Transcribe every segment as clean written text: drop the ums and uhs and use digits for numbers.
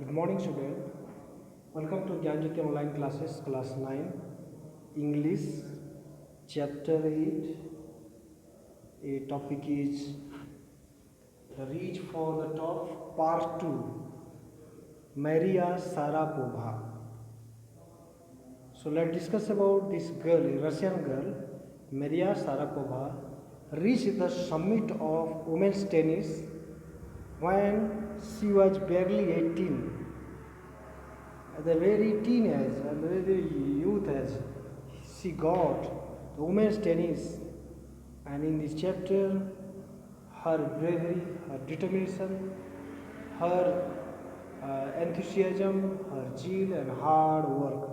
Good morning, student. Welcome to Gyanjyoti online classes, class 9, English, chapter 8. A topic is the Reach for the Top, part 2, Maria Sharapova. So let's discuss about this girl, a Russian girl, Maria Sharapova, reached the summit of women's tennis when she was barely 18. At the very teenage, at the very youth age, she got the women's tennis, and in this chapter, her bravery, her determination, her enthusiasm, her zeal, and hard work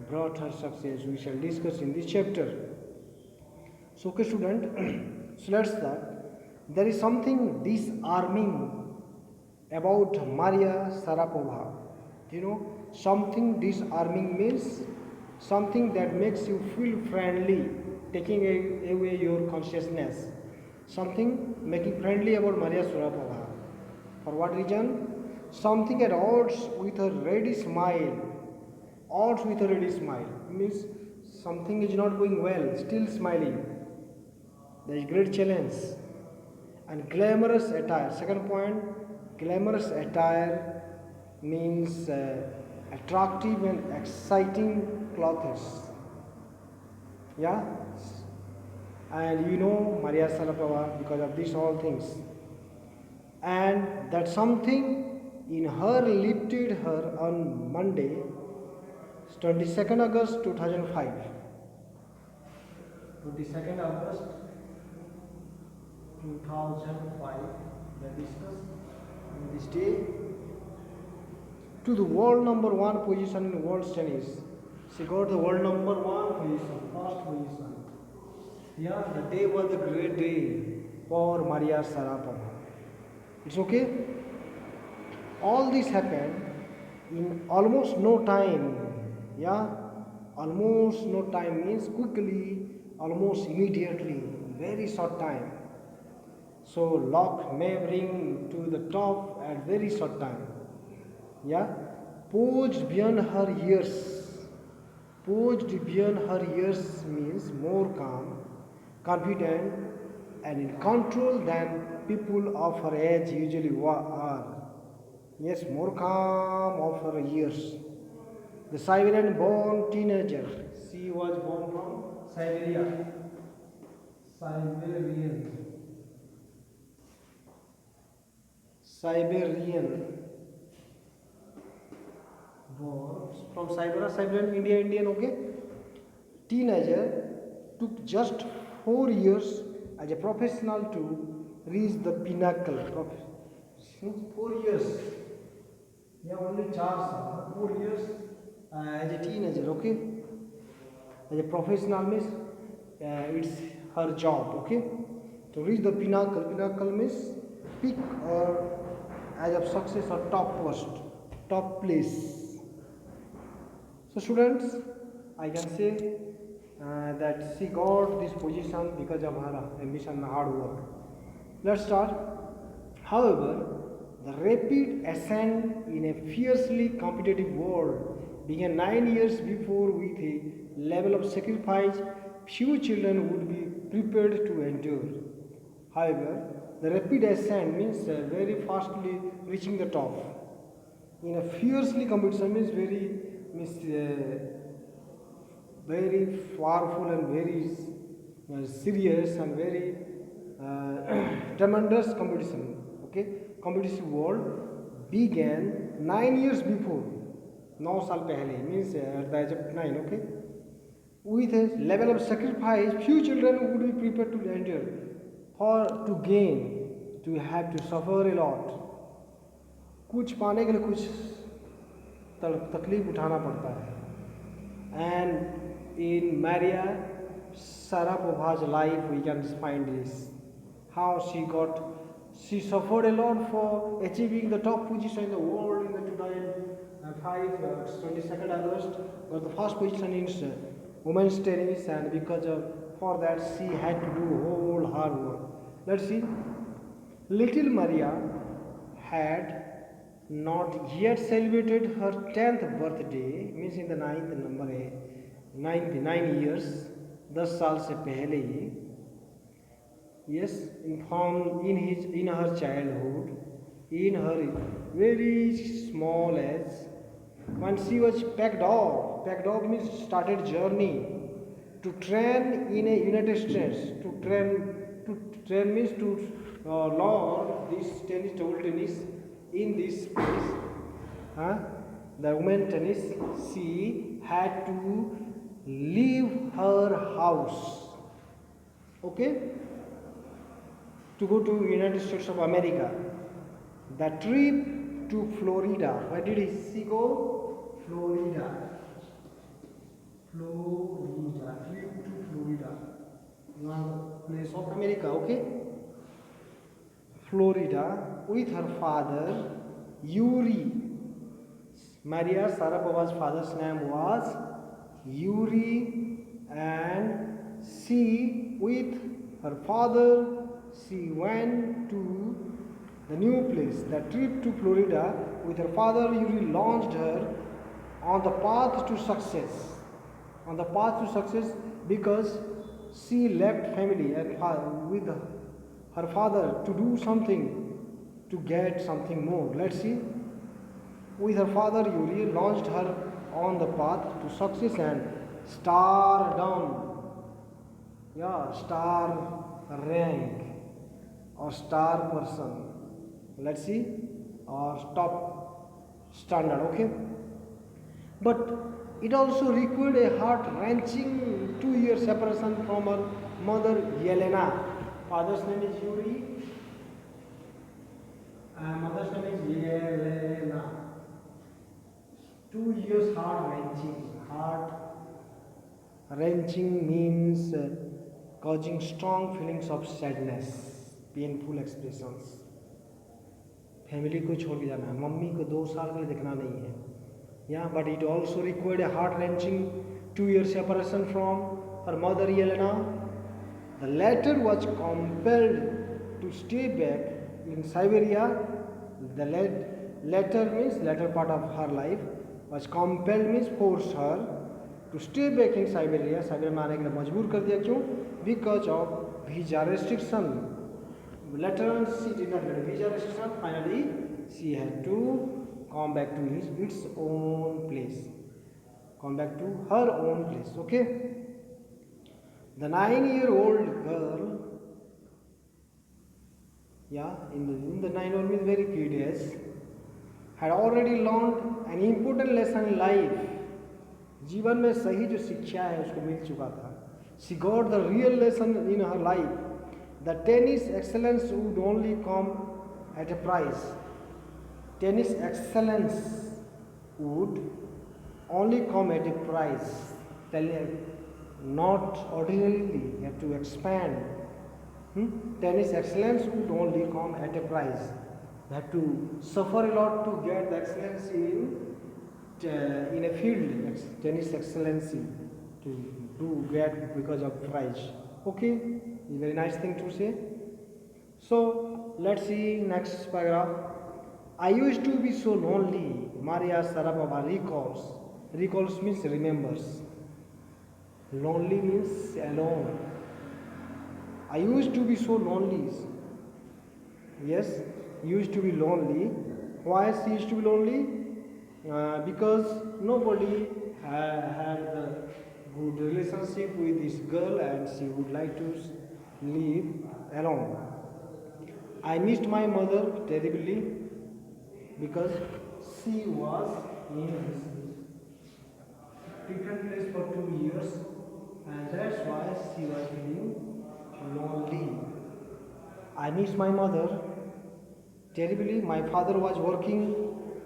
brought her success. We shall discuss in this chapter. So, okay, student, so let's start. There is something disarming about Maria Sharapova. You know, something disarming means something that makes you feel friendly, taking away your consciousness. Something making friendly about Maria Sharapova. For what reason? Something at odds with a ready smile. Odds with a ready smile means something is not going well, still smiling. There is great challenge. And glamorous attire. Second point, glamorous attire means attractive and exciting clothes. Yeah, and you know Maria Sharapova because of these all things, and that something in her lifted her on Monday, 22nd August 2005. 22nd August 2005. That discussed on this day to the world number one position in world tennis. She got the world number one position, first position. Yeah, the day was a great day for Maria Sharapova. It's okay. All this happened in almost no time. Yeah, almost no time means quickly, almost immediately, very short time. So luck may bring to the top at very short time. Yeah, posed beyond her years. Posed beyond her years means more calm, confident, and in control than people of her age usually are. Yes, more calm of her years. The Siberian born teenager. She was born from Siberia. Siberian. Siberian. From Siberian, Indian, okay? Teenager took just 4 years as a professional to reach the pinnacle. Since 4 years, yeah, only 4 years as a teenager, okay? As a professional means it's her job, okay? To reach the pinnacle, pinnacle means peak or as of success or top post, top place. So students, I can say that she got this position because of her ambition and hard work. Let's start. However, the rapid ascent in a fiercely competitive world began 9 years before with a level of sacrifice few children would be prepared to endure. However, the rapid ascent means very fastly reaching the top. In a fiercely competition means very powerful and very serious and very tremendous competition. Okay, competitive world began 9 years before. 9 साल पहले means at the age of 9. Okay, with a level of sacrifice, few children would be prepared to endure. For to gain, to have to suffer a lot. कुछ पाने के लिए कुछ तकलीफ उठाना पड़ता है. And in Maria Sharapova's life we can find this. How she suffered a lot for achieving the top position in the world in the 2005, 22nd August, got the first position in women's tennis, and because of for that she had to do whole hard work. Let's see. Little Maria had not yet celebrated her 10th birthday, means in the ninth number है, 9 years, 10 साल से पहले ही, yes, informed in her childhood, in her very small age, when she was packed off means started journey to train in a United States, to train means to learn this table tennis in this place. Huh? The women tennis, she had to leave her house, okay, to go to United States of America. The trip to Florida. Where did she go? Florida. Trip to Florida. One place of America, okay? Florida with her father, Yuri. Maria Sharapova's father's name was Yuri, and she, with her father, she went to the new place. The trip to Florida with her father, Yuri, launched her on the path to success. On the path to success, because she left family and with her father to do something, to get something more. Let's see. With her father, Yuri launched her on the path to success and stardom. Yeah, star rank or star person. Let's see, or top standard, okay. But it also required a heart-wrenching 2-year separation from her mother, Yelena. Father's name is Yuri, and mother's name is Yelena. 2 years heart-wrenching. Heart-wrenching means causing strong feelings of sadness, painful expressions. Family को छोड़ के जाना है, mummy को 2 साल के लिए देखना नहीं है, या but it also required A heart wrenching 2-year separation from her mother Yelena. The latter was compelled to stay back in Siberia. The latter means latter part of her life, was compelled means forced her to stay back in Siberia. Siberia में आने के लिए मजबूर कर दिया, क्यों? Because of visa restriction. Later on, she did not get a visa restriction. Finally, she had to come back to its own place. Come back to her own place. Okay. The 9-year-old girl, yeah, in the 9-year-old means very kid age, had already learned an important lesson in life. जीवन में सही जो शिक्षा है उसको मिल चुका था. She got the real lesson in her life. The tennis excellence would only come at a price. Tennis excellence would only come at a price. Not ordinarily, you have to expand. Tennis excellence would only come at a price. You have to suffer a lot to get the excellence in a field, tennis excellence to get because of prize. Okay, it's a very nice thing to say. So let's see next paragraph. I used to be so lonely, Maria Sharapova recalls. Recalls means remembers. Lonely means alone. I used to be so lonely. Yes, used to be lonely. Why she used to be lonely? Because nobody had a good relationship with this girl and she would like to live alone. I missed my mother terribly because she was in different place for 2 years, and that's why she was feeling lonely. I missed my mother terribly. My father was working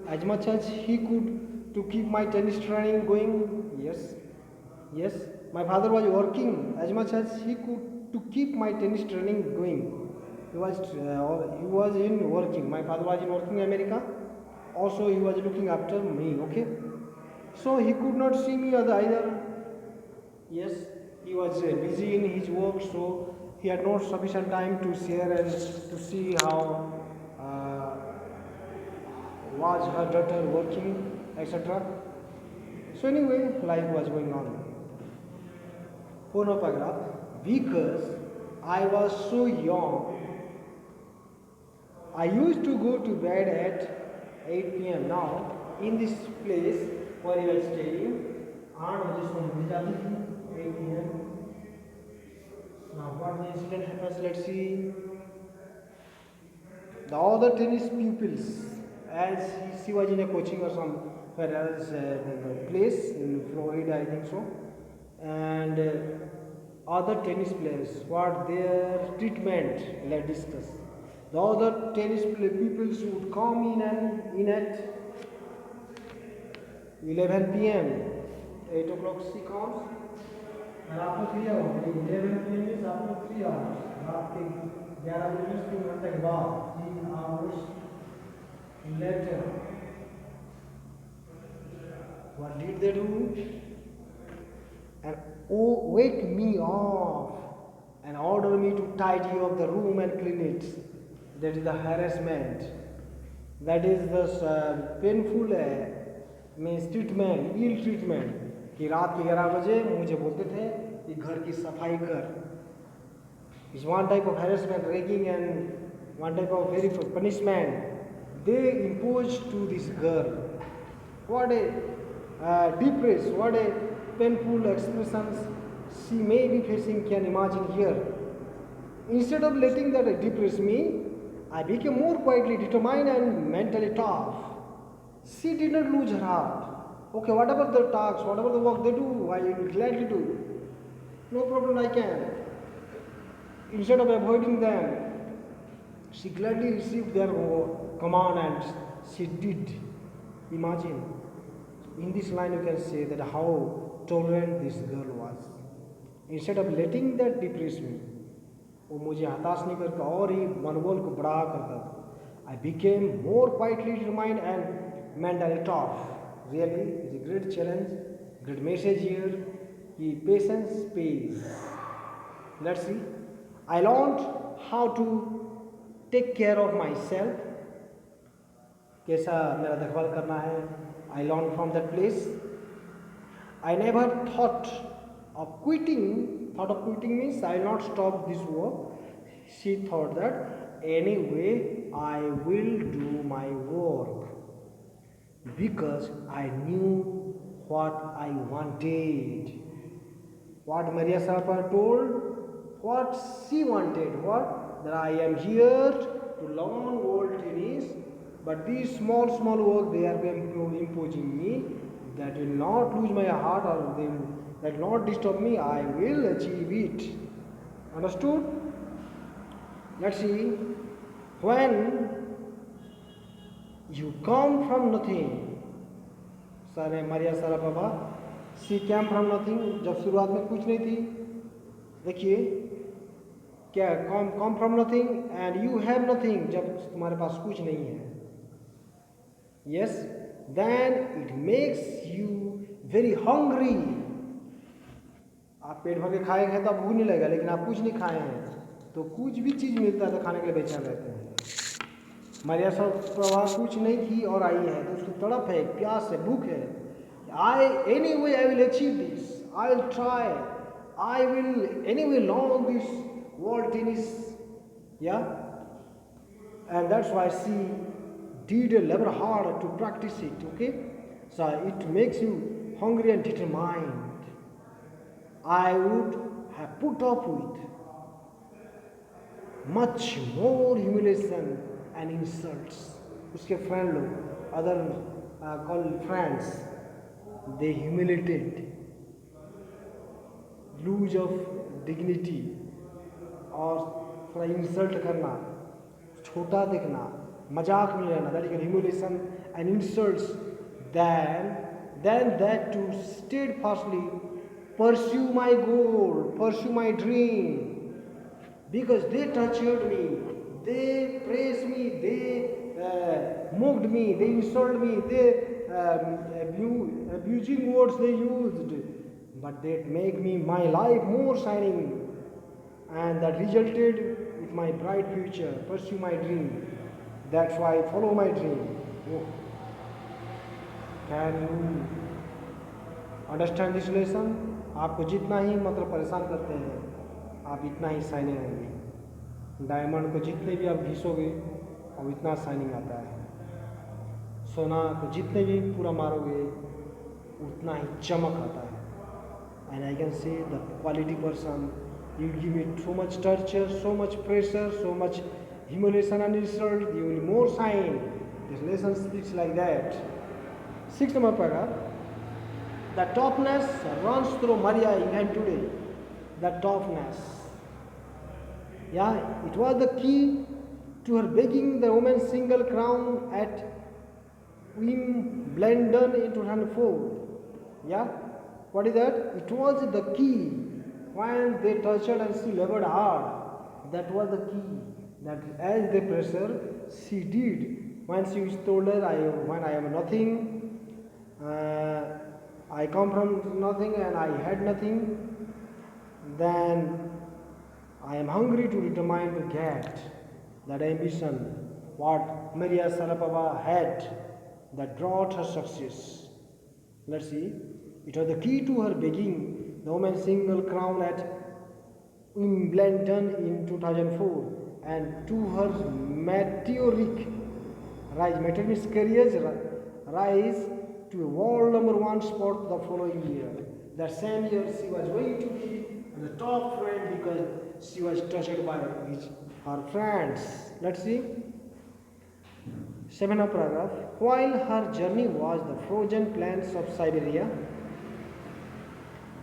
as much as he could to keep my tennis training going. Yes, my father was working as much as he could to keep my tennis training going. He was in working. My father was in working in America. Also, he was looking after me. Okay, so he could not see me either. Yes, he was busy in his work, so he had not sufficient time to share and to see how Was her daughter working, etc.? So anyway, life was going on. Purna paragraph. Because I was so young, I used to go to bed at 8 p.m. Now, in this place where you are staying, 8 बजे सोने जाती थी, 8 p.m. Now, what the incident happens? Let's see. The other tennis pupils, as she was in a coaching or somewhere else place in Florida, I think so, and other tennis players, what their treatment, let's discuss. The other tennis pupils would come in at 11 p.m. 8 o'clock she comes, and after 3 hours, 11 p.m. is after 3 hours. रात के 11 बजे 3 घंटे के बाद 3 hours later, what did they do? And wake me up and order me to tidy up the room and clean it. That is the harassment. That is the painful means treatment, ill treatment. कि रात के 11 बजे मुझे बोलते थे कि घर की सफाई कर. It's one type of harassment, ragging, and one type of very punishment they imposed to this girl. What a depressed, what a painful expressions she may be facing, can imagine here. Instead of letting that depress me, I became more quietly determined and mentally tough. She did not lose her heart. Okay, whatever the tasks, whatever the work they do, I will gladly do. No problem, I can. Instead of avoiding them, she gladly received their command and she did. Imagine. In this line you can say that how tolerant this girl was. Instead of letting that depress me, वो मुझे हताश नहीं करता और ही मनोबल को बढ़ा करता था. I became more quietly determined and mentally tough. Really, it's a great challenge, great message here. कि patience pays. Let's see. I learned how to take care of myself. कैसा मेरा देखभाल करना है. I learned from that place. I never thought of quitting. Thought of quitting means I will not stop this work. She thought that anyway I will do my work because I knew what I wanted. What Maria Sarapa told, what she wanted, what that I am here to learn world tennis, but these small work they are imposing me, that will not lose my heart or they that will not disturb me. I will achieve it. Understood? Let's see. When you come from nothing, Maria Sarapova, she came from nothing. जब शुरुआत में कुछ नहीं थी, देखिए क्या come from nothing and you have nothing. जब तुम्हारे पास कुछ नहीं है, yes, then it makes you very hungry. आप पेट भर के खाएंगे तो आप भूख नहीं लगेगा, लेकिन आप कुछ नहीं खाए हैं तो कुछ भी चीज़ मिलता है तो खाने के लिए बेचैन रहते हैं. मारिया प्रभा कुछ नहीं थी और आई है तो उसकी तड़प है, प्यास है, भूख है. Anyway I will achieve this. I will try. I will anyway learn this world tennis. Yeah, and that's why she did labor hard to practice it. Okay, so it makes you hungry and determined. I would have put up with much more humiliation and insults. उसके friend लोग, other called friends, they humiliated, lose of dignity और थोड़ा insult करना, छोटा दिखना, मजाक में लेना, that is humiliation and insults. Then that to steadfastly pursue my goal, pursue my dream, because they tortured me, they praised me, they mocked me, they insulted me, they abusing words they used, but that make me my life more shining, and that resulted with my bright future. Pursue my dream. That's why I follow my dream. Can you understand this lesson? आपको जितना ही मतलब परेशान करते हैं, आप इतना ही shining आएंगे। Diamond को जितने भी आप घिसोगे और इतना शाइनिंग आता है। सोना को जितने भी पूरा मारोगे उतना ही चमक आता है। And I can say the quality person, you give it so much torture, so much pressure, so much humiliation and insult, you will more shine. This lesson speaks like that. 6 number paragraph. The toughness runs through Maria even today. The toughness. Yeah, it was the key to her begging the women's single crown at Wimbledon in 2004. Yeah, what is that? It was the key. When they tortured and she labored hard, that was the key. That as they pressed her, she did. When she told her, when I am nothing, I come from nothing and I had nothing, then I am hungry to determine to get that ambition, what Maria Sharapova had, that brought her success. Let's see. It was the key to her begging the women's single crown at Wimbledon in 2004 and to her meteoric rise, meteoric means career's rise to a world #1 spot the following year. That same year she was going to be the top friend because she was touched by her friends. Let's see. 7th paragraph. While her journey was the frozen plains of Siberia,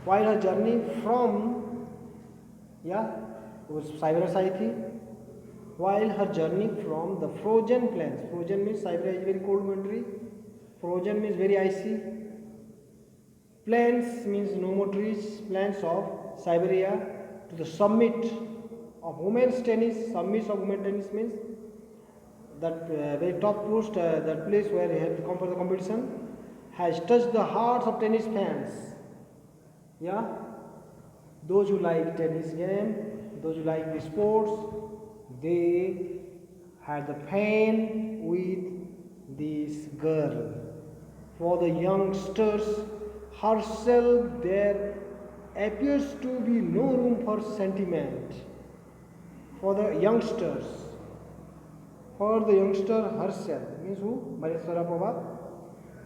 while her journey from वो Siberia से आई थी, while her journey from the frozen plains, frozen means Siberia is very cold country, frozen means very icy, plains means no more trees, plains of Siberia to the summit of women's tennis. Summit of women's tennis means that very top post, that place where he had to come for the competition, has touched the hearts of tennis fans. Yeah, those who like tennis game, those who like the sports, they had the pain with this girl. For the youngsters herself, there appears to be no room for sentiment. For the youngsters, for the youngster herself, means who? Maria Sharapova.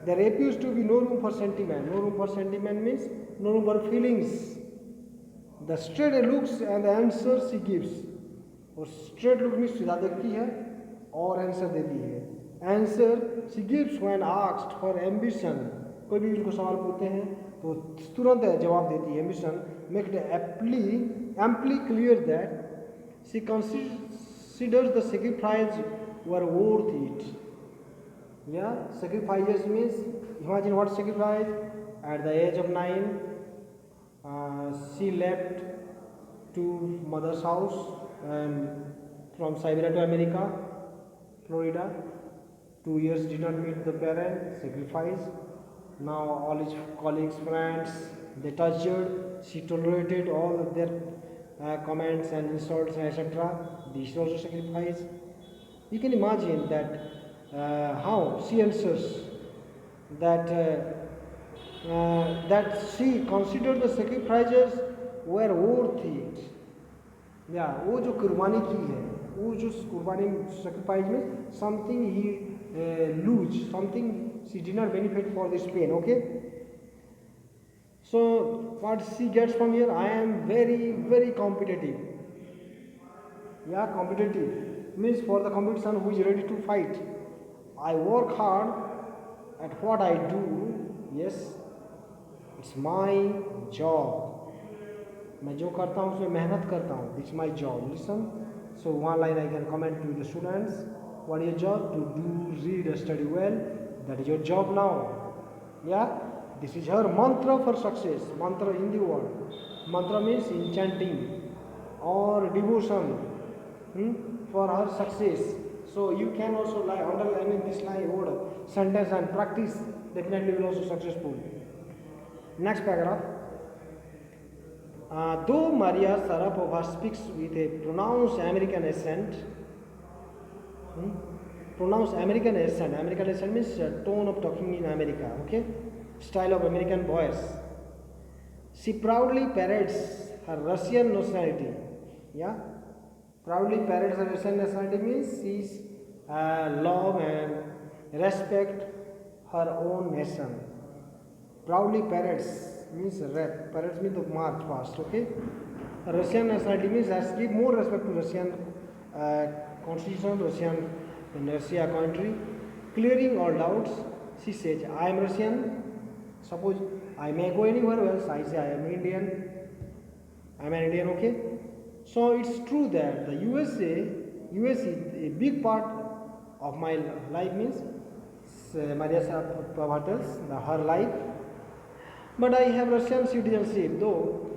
There appears to be no room for sentiment. No room for sentiment means no room for feelings. The straight looks and the answer she gives. और straight look means सीधा देखती है और answer देती है. Answer she gives when asked for ambition. कोई भी उनको सवाल पूछते हैं तो तुरंत जवाब देती है. Ambition make it amply clear that she considers the sacrifice were worth it. Yeah, sacrifices means, imagine what sacrifice. At the age of 9, she left to mother's house from Siberia to America, Florida. 2 years did not meet the parent, sacrifice. Now all his colleagues, friends, they touched her. She tolerated all of their comments and insults, etc. This is also sacrifice. You can imagine that how she answers that that she considered the sacrifices were worth it. Yeah, वो जो कुर्बानी की है, वो जो कुर्बानी sacrifice में something he lose, something she did not benefit for this pain. Okay. So what she gets from here, I am very, very competitive. Yeah, competitive means for the competition who is ready to fight. I work hard at what I do. Yes, it's my job. मैं जो करता हूँ उसमें मेहनत करता हूँ. It's my job. Listen. So one line I can comment to the students. What is your job? To do, read, study well. That is your job now. Yeah. This is her mantra for success. Mantra in the word. Mantra means enchanting or devotion for her success. So you can also underline this line word sentence and practice. Definitely will also successful. Next paragraph. Though Maria Sharapova speaks with a pronounced American accent, pronounce American accent. American accent means tone of talking in America, okay? Style of American voice. She proudly parades her Russian nationality. Yeah? Proudly parades her Russian nationality means she's love and respect her own nation. Proudly parades means rep. Parades means to march past, okay? Russian nationality means has give more respect to Russian constitution, Russia country. Clearing all doubts, she says, I am Russian. Suppose I may go anywhere else, I say I am Indian. I am an Indian, okay? So it's true that the US is a big part of my life means Maria Saravaba tells her life. But I have Russian citizenship, though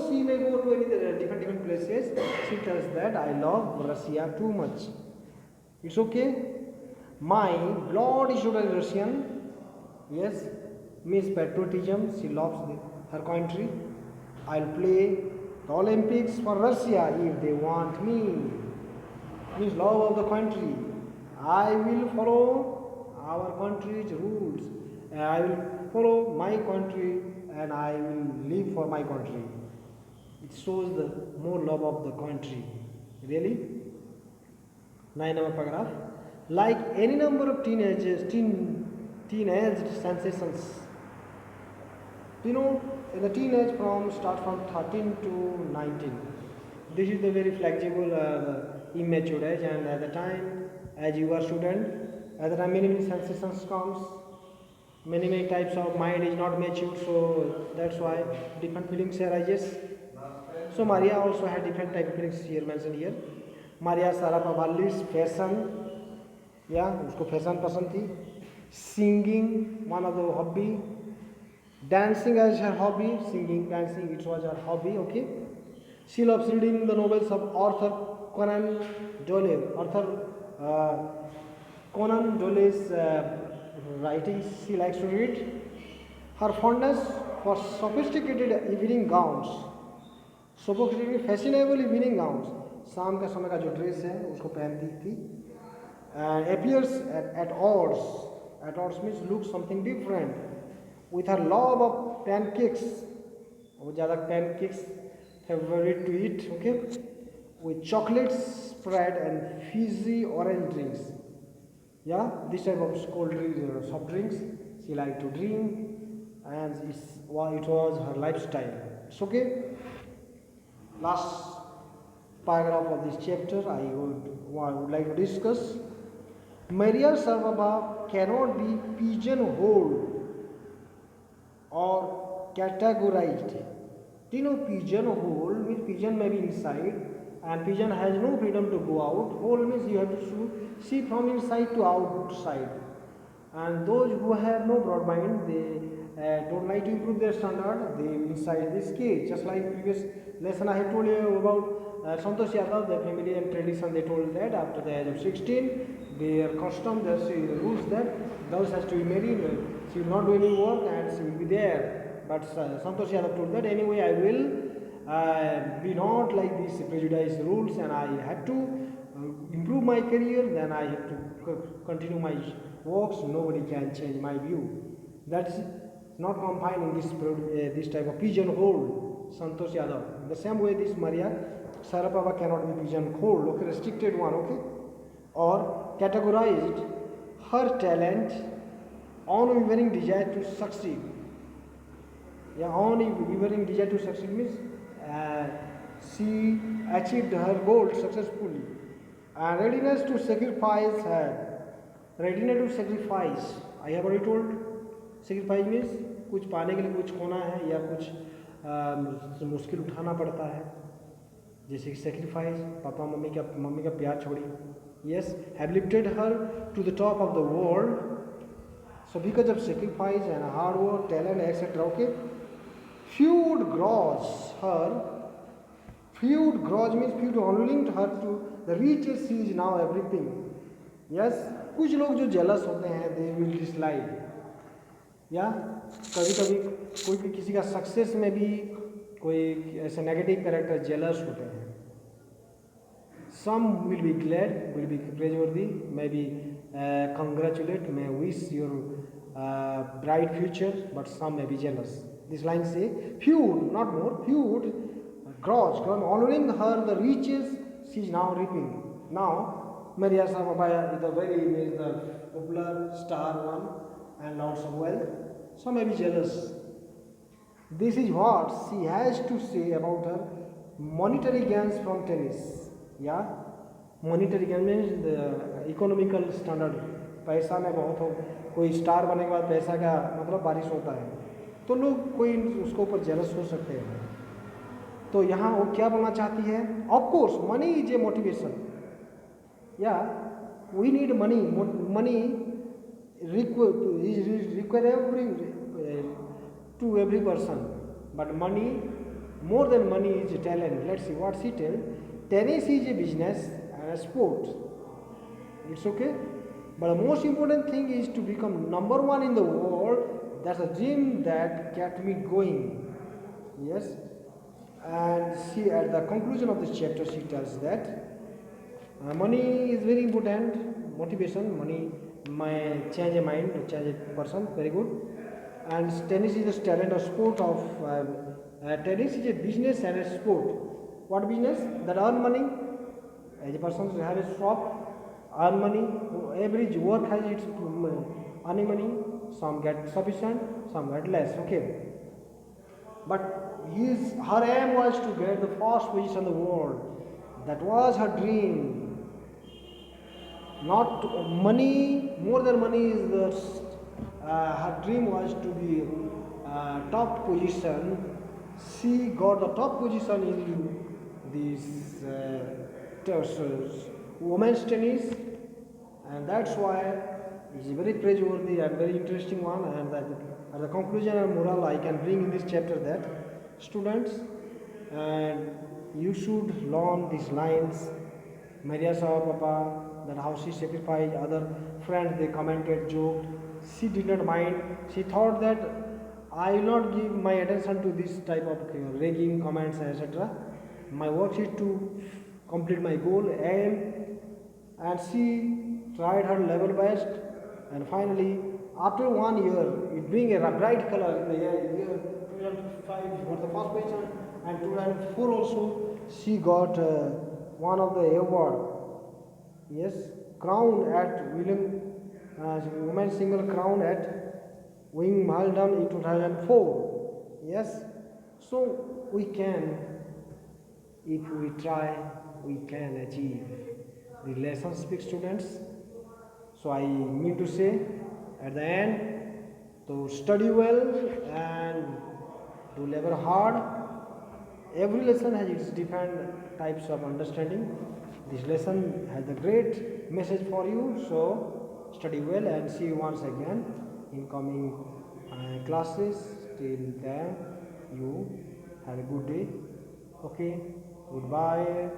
she may go to any different places, she tells that I love Russia too much. It's okay. My blood is totally Russian. Yes, means patriotism. She loves her country. I'll play the Olympics for Russia if they want me. Means love of the country. I will follow our country's rules. I will follow my country and I will live for my country. It shows the more love of the country. Really? 9 number paragraph. Like any number of teenaged sensations. You know, the teenage start from 13 to 19. This is the very flexible, immature age, and at the time, as you are student, at the time many sensations comes. Many types of mind is not mature, so that's why different feelings arises. So Maria also had different type of feelings here mentioned here. Maria Sarapavalli's fashion, उसको fashion पसंद थी. Singing, one of the hobby. Dancing as her hobby, singing, dancing, it was her hobby, okay. She loves reading the novels of Arthur Conan Doyle. Conan Doyle's writings she likes to read. Her fondness for sophisticated evening gowns, fashionable evening gowns, शाम का समय का जो dress है उसको पहनती थी. Appears at odds. At odds means looks something different. With her love of pancakes, वो ज़्यादा pancakes favorite to eat, okay. With chocolate spread and fizzy orange drinks. Yeah, this type of cold drinks, soft drinks, she liked to drink, and it was her lifestyle. It's okay. Last paragraph of this chapter I would like to discuss. Maria Saravaba cannot be pigeonholed or categorized. Do you know pigeonhole means pigeon may be inside and pigeon has no freedom to go out. Hole means you have to see from inside to outside. And those who have no broad mind, they don't like to improve their standard, they inside this cage. Just like previous lesson I have told you about Santosh Yadav, the family and tradition, they told that after the age of 16, their custom, their rules that girls has to be married, she will not do any work and she will be there. But Santosh Yadav told that anyway I will be not like these prejudiced rules and I have to improve my career, then I have to continue my works, nobody can change my view. That's not confined in this type of pigeonhole, Santosh Yadav. In the same way, this Maria Sarapova cannot be pigeonholed, okay, restricted one, okay, or categorized. Her talent, unwavering desire to succeed. Unwavering desire to succeed means she achieved her goal successfully. And readiness to sacrifice her. Readiness to sacrifice. I have already told. Sacrifice means कुछ पाने के लिए कुछ खोना है या कुछ मुश्किल उठाना पड़ता है. जैसे कि sacrifice, पापा मम्मी का प्यार छोड़ी. Yes, have lifted her to the top of the world. So because of sacrifice and hard work, talent, etc. Okay. Feud grudge means feud unlinked her to the riches she is now everything. Yes, कुछ लोग जो jealous होते हैं, they will dislike. या कभी कोई भी किसी का सक्सेस में भी कोई ऐसे नेगेटिव कैरेक्टर जेलस होते हैं. Some will be glad, will be praiseworthy, maybe congratulate, may wish your bright future, but some may be jealous. This line say, feud, not more, feud, grudge, honoring her the riches she is now reaping. Now, Maria Samabaya is the popular star one and lots of wealth. Some may be jealous. This is what she has to say about her monetary gains from tennis. Yeah, monetary gain means the economical standard. पैसा में बहुत हो, कोई star बनने के बाद पैसा का मतलब बारिश होता है, तो लोग कोई उसको ऊपर जेलस हो सकते हैं. तो यहाँ वो क्या बोलना चाहती है? Of course money is a motivation. या we need money. Money require to every person, but money, more than money, is a talent. Let's see what she tell. Tennis is a business and a sport. It's okay, but the most important thing is to become number one in the world. That's a dream that kept me going. Yes, and she, at the conclusion of this chapter, she tells that money is very important. Motivation, money may change a mind, change a person. Very good. And tennis is a talent or sport of tennis is a business and a sport. What business? That earn money. As a person who have a shop, earn money. Every work has its earning money. Some get sufficient, some get less. Okay. But her aim was to get the first position in the world. That was her dream. Not money, more than money is the her dream was to be top position. She got the top position in this women's tennis, and that's why it's very praiseworthy and very interesting one. And that at the conclusion and moral I can bring in this chapter that students, and you should learn these lines. Maria saw Papa, that how she sacrificed, other friends they commented, joked. She did not mind. She thought that I will not give my attention to this type of ragging comments, etc. My work is to complete my goal, aim, and she tried her level best. And finally, after 1 year, it being a bright color in the year 2005, she got the first position, and 2004 also she got one of the award. Yes, crown at William women's single crown at Wimbledon in 2004. Yes, so we can, if we try, we can achieve. The lesson speaks, students. So I mean to say at the end, to study well and to labor hard. Every lesson has its different types of understanding. This lesson has a great message for you, so study well and see you once again in coming classes. Till then, you have a good day. Okay, goodbye.